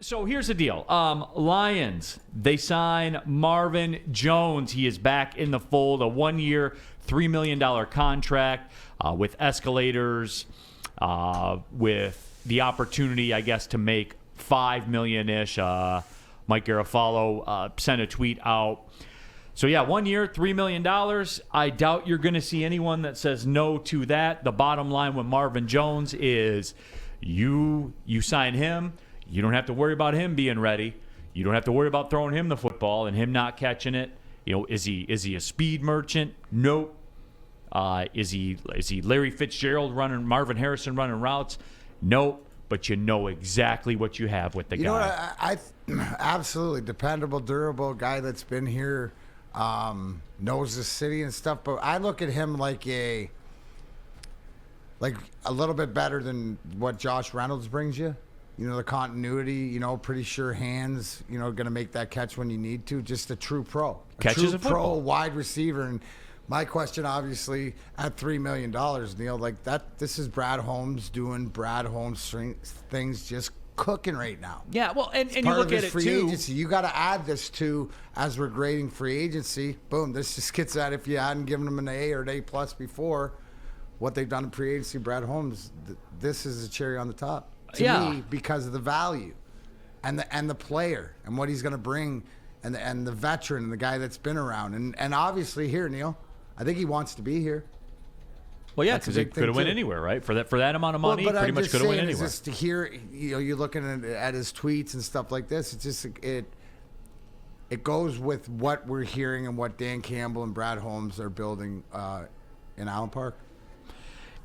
So here's the deal. Lions, they sign Marvin Jones. He is back in the fold. A 1-year, $3 million contract with escalators, with the opportunity, I guess, to make $5 million-ish. Mike Garafolo sent a tweet out. So, yeah, 1 year, $3 million. I doubt you're going to see anyone that says no to that. The bottom line with Marvin Jones is you sign him. You don't have to worry about him being ready. You don't have to worry about throwing him the football and him not catching it. You know, is he a speed merchant? Nope. Is he Larry Fitzgerald running, Marvin Harrison running routes? Nope. But you know exactly what you have with the guy. You know what? I absolutely dependable, durable guy that's been here, knows the city and stuff. But I look at him like a little bit better than what Josh Reynolds brings you. You know, the continuity, you know, pretty sure hands, you know, going to make that catch when you need to. Just a true pro. Catches a pro wide receiver. And my question, obviously, at $3 million, Neal, like that, this is Brad Holmes doing Brad Holmes things, just cooking right now. Yeah, well, and you look at it, free too. Agency. You got to add this to, as we're grading free agency, boom, this just gets at if you hadn't given them an A or an A+ before, what they've done in free agency, Brad Holmes, this is a cherry on the top. To me, because of the value and the player and what he's going to bring and the veteran and the guy that's been around. And obviously here, Neal, I think he wants to be here. Well, yeah, because he could have went anywhere, right? For that amount of money, pretty much could have went anywhere. Just to hear, you know, you're looking at his tweets and stuff like this. It's just it goes with what we're hearing and what Dan Campbell and Brad Holmes are building in Allen Park.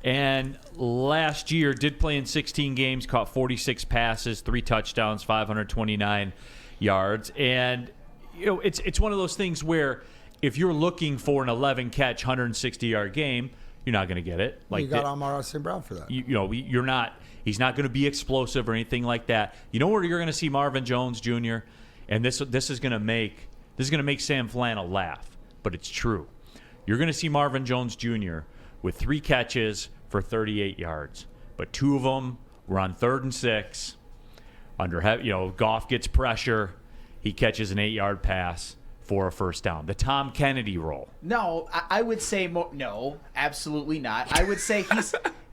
And last year did play in 16 games, caught 46 passes, 3 touchdowns, 529 yards. And you know, it's one of those things where if you're looking for an 11-catch, 160-yard game, you're not going to get it. Like you got Amon-Ra St. Brown for that. You know, you're not. He's not going to be explosive or anything like that. You know where you're going to see Marvin Jones Jr. And this is going to make Sam Flannel laugh, but it's true. You're going to see Marvin Jones Jr. with 3 catches for 38 yards, but 2 of them were on 3rd and 6. Goff gets pressure, he catches an 8-yard pass for a first down. The Tom Kennedy role. No, I would say no, absolutely not. I would say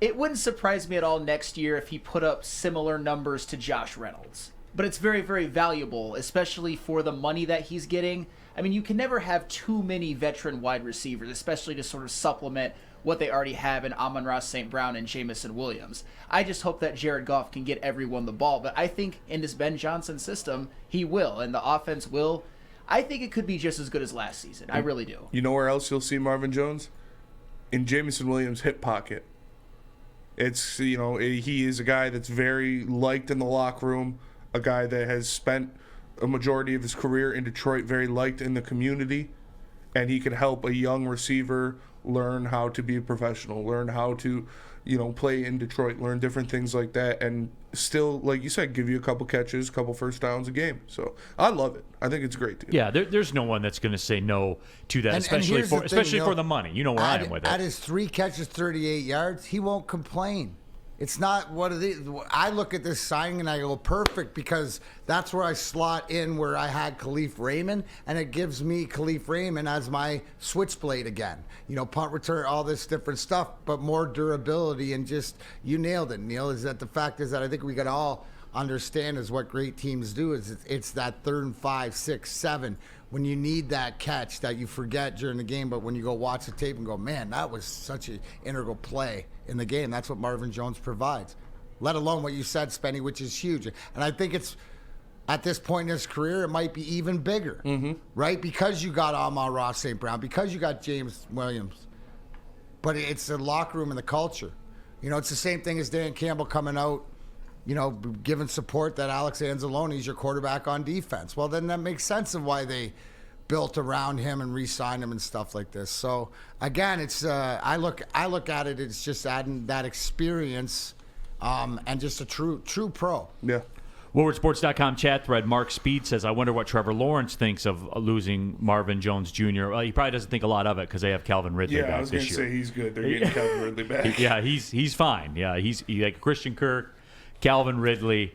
it wouldn't surprise me at all next year if he put up similar numbers to Josh Reynolds. But it's very, very valuable, especially for the money that he's getting. I mean, you can never have too many veteran wide receivers, especially to sort of supplement what they already have in Amon-Ra St. Brown and Jamison Williams. I just hope that Jared Goff can get everyone the ball. But I think in this Ben Johnson system, he will, and the offense will. I think it could be just as good as last season. I really do. You know where else you'll see Marvin Jones? In Jamison Williams' hip pocket. It's, you know, he is a guy that's very liked in the locker room, a guy that has spent a majority of his career in Detroit, very liked in the community, and he can help a young receiver learn how to be a professional, learn how to, you know, play in Detroit, learn different things like that, and still, like you said, give you a couple catches, a couple first downs a game. So I love it. I think it's great, dude. Yeah, there's no one that's going to say no to that, especially for the money. You know where I am with it. At his 3 catches, 38 yards, he won't complain. It's not what it is. I look at this signing and I go, perfect, because that's where I slot in where I had Khalif Raymond, and it gives me Khalif Raymond as my switchblade again. You know, punt return, all this different stuff, but more durability, and just, you nailed it, Neal, is that the fact is that I think we got all understand is what great teams do is it's that 3rd and 5, 6, 7 when you need that catch that you forget during the game, but when you go watch the tape and go, man, that was such an integral play in the game. That's what Marvin Jones provides, let alone what you said, Spenny, which is huge. And I think it's at this point in his career, it might be even bigger, right? Because you got Amon-Ra St. Brown, because you got James Williams, but it's the locker room and the culture. You know, it's the same thing as Dan Campbell coming out, you know, giving support that Alex Anzalone is your quarterback on defense. Well, then that makes sense of why they built around him and re-signed him and stuff like this. So again, it's I look at it, it's just adding that experience and just a true pro. Yeah. WoodwardSports.com chat thread. Mark Speed says, I wonder what Trevor Lawrence thinks of losing Marvin Jones Jr. Well, he probably doesn't think a lot of it because they have Calvin Ridley back this year. Yeah, I was going to say he's good. They're getting Calvin Ridley back. Yeah, he's fine. Yeah, he's like Christian Kirk, Calvin Ridley.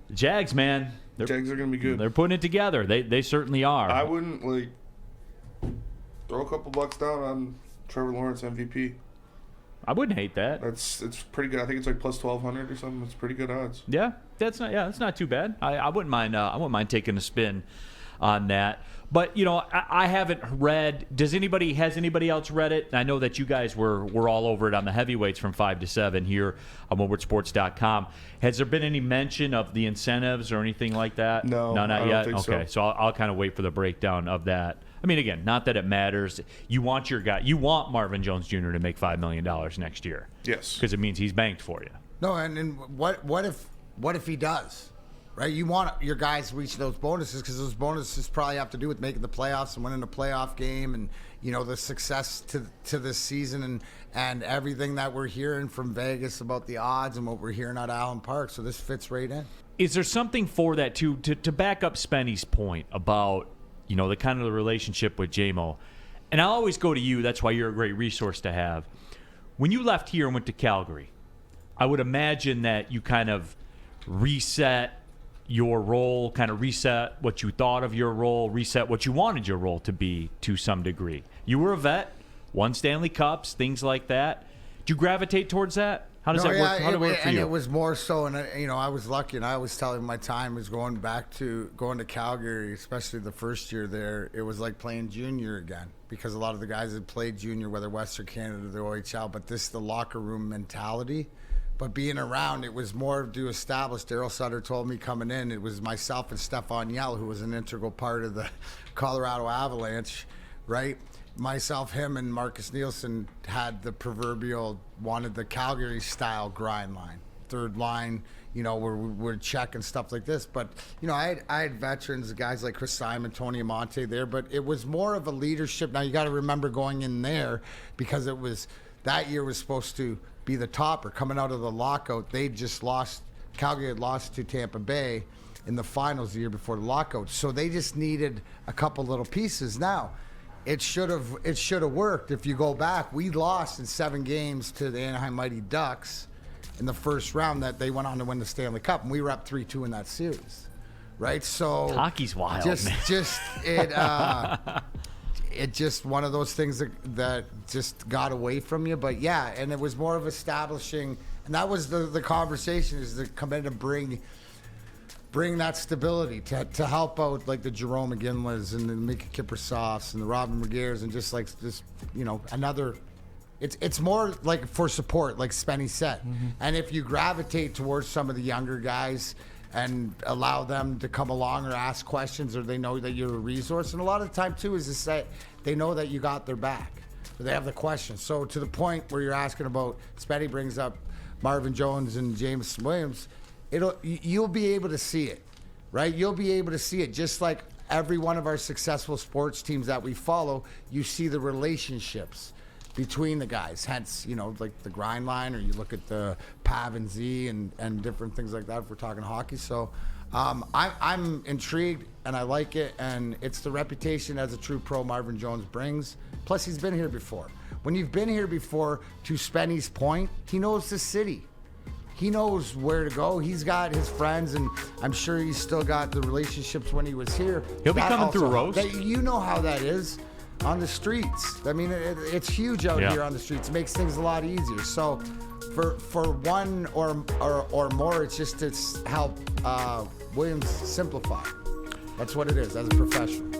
The Jags, man. Jags are going to be good. They're putting it together. They certainly are. I wouldn't, throw a couple bucks down on Trevor Lawrence MVP. I wouldn't hate that. It's pretty good. I think it's plus 1,200 or something. It's pretty good odds. Yeah, that's not too bad. I wouldn't mind. I wouldn't mind taking a spin on that. But I haven't read. Has anybody else read it? I know that you guys were all over it on the heavyweights from 5 to 7 here on WoodwardSports.com. Has there been any mention of the incentives or anything like that? No, not I don't yet. think Okay, so I'll kind of wait for the breakdown of that. I mean, again, not that it matters. You want your guy. You want Marvin Jones Jr. to make $5 million next year. Yes, because it means he's banked for you. No, and what if he does? Right, you want your guys to reach those bonuses because those bonuses probably have to do with making the playoffs and winning a playoff game, and the success to this season and everything that we're hearing from Vegas about the odds and what we're hearing at Allen Park. So this fits right in. Is there something for that too to back up Spenny's point about the kind of the relationship with JMO? And I'll always go to you. That's why you're a great resource to have. When you left here and went to Calgary, I would imagine that you kind of reset your role, kind of reset what you thought of your role, reset what you wanted your role to be to some degree. You were a vet, won Stanley Cups, things like that. Do you gravitate towards that? How does that work? How did it work for you? And it was more so, and I was lucky, and I always tell you my time was going to Calgary, especially the first year there. It was like playing junior again because a lot of the guys had played junior, whether Western Canada or the OHL, but the locker room mentality. But being around, it was more to establish. Daryl Sutter told me coming in, it was myself and Stefan Yell, who was an integral part of the Colorado Avalanche, right? Myself, him, and Marcus Nielsen had the proverbial, wanted the Calgary-style grind line. Third line, where we're checking stuff like this. But, I had veterans, guys like Chris Simon, Tony Amonte there, but it was more of a leadership. Now, you got to remember going in there because that year was supposed to be the topper. Coming out of the lockout, Calgary had lost to Tampa Bay in the finals the year before the lockout. So they just needed a couple little pieces. Now, it should have worked. If you go back, we lost in 7 games to the Anaheim Mighty Ducks in the first round that they went on to win the Stanley Cup, and we were up 3-2 in that series. Right? So hockey's wild, man. It just one of those things that just got away from you. But yeah, and it was more of establishing, and that was the conversation, is to come in and bring that stability to help out like the Jerome McGinleys and the Mika Kiprusoffs and the Robin McGears and just another. It's more like for support, like Spenny said. Mm-hmm. And if you gravitate towards some of the younger guys and allow them to come along or ask questions, or they know that you're a resource. And a lot of the time, too, is to say they know that you got their back. They have the questions. So to the point where you're asking about, Spetty brings up Marvin Jones and James Williams, you'll be able to see it, right? You'll be able to see it. Just like every one of our successful sports teams that we follow, you see the relationships between the guys, hence, like the grind line, or you look at the Pav and Z and different things like that if we're talking hockey. So I'm intrigued, and I like it, and it's the reputation as a true pro Marvin Jones brings. Plus, he's been here before. When you've been here before, to Spenny's point, he knows the city. He knows where to go. He's got his friends, and I'm sure he's still got the relationships when he was here. He'll be coming through Rose. You know how that is. On the streets. I mean, it's huge out here on the streets. It makes things a lot easier. So for one or more, it's just to help Williams simplify. That's what it is as a professional.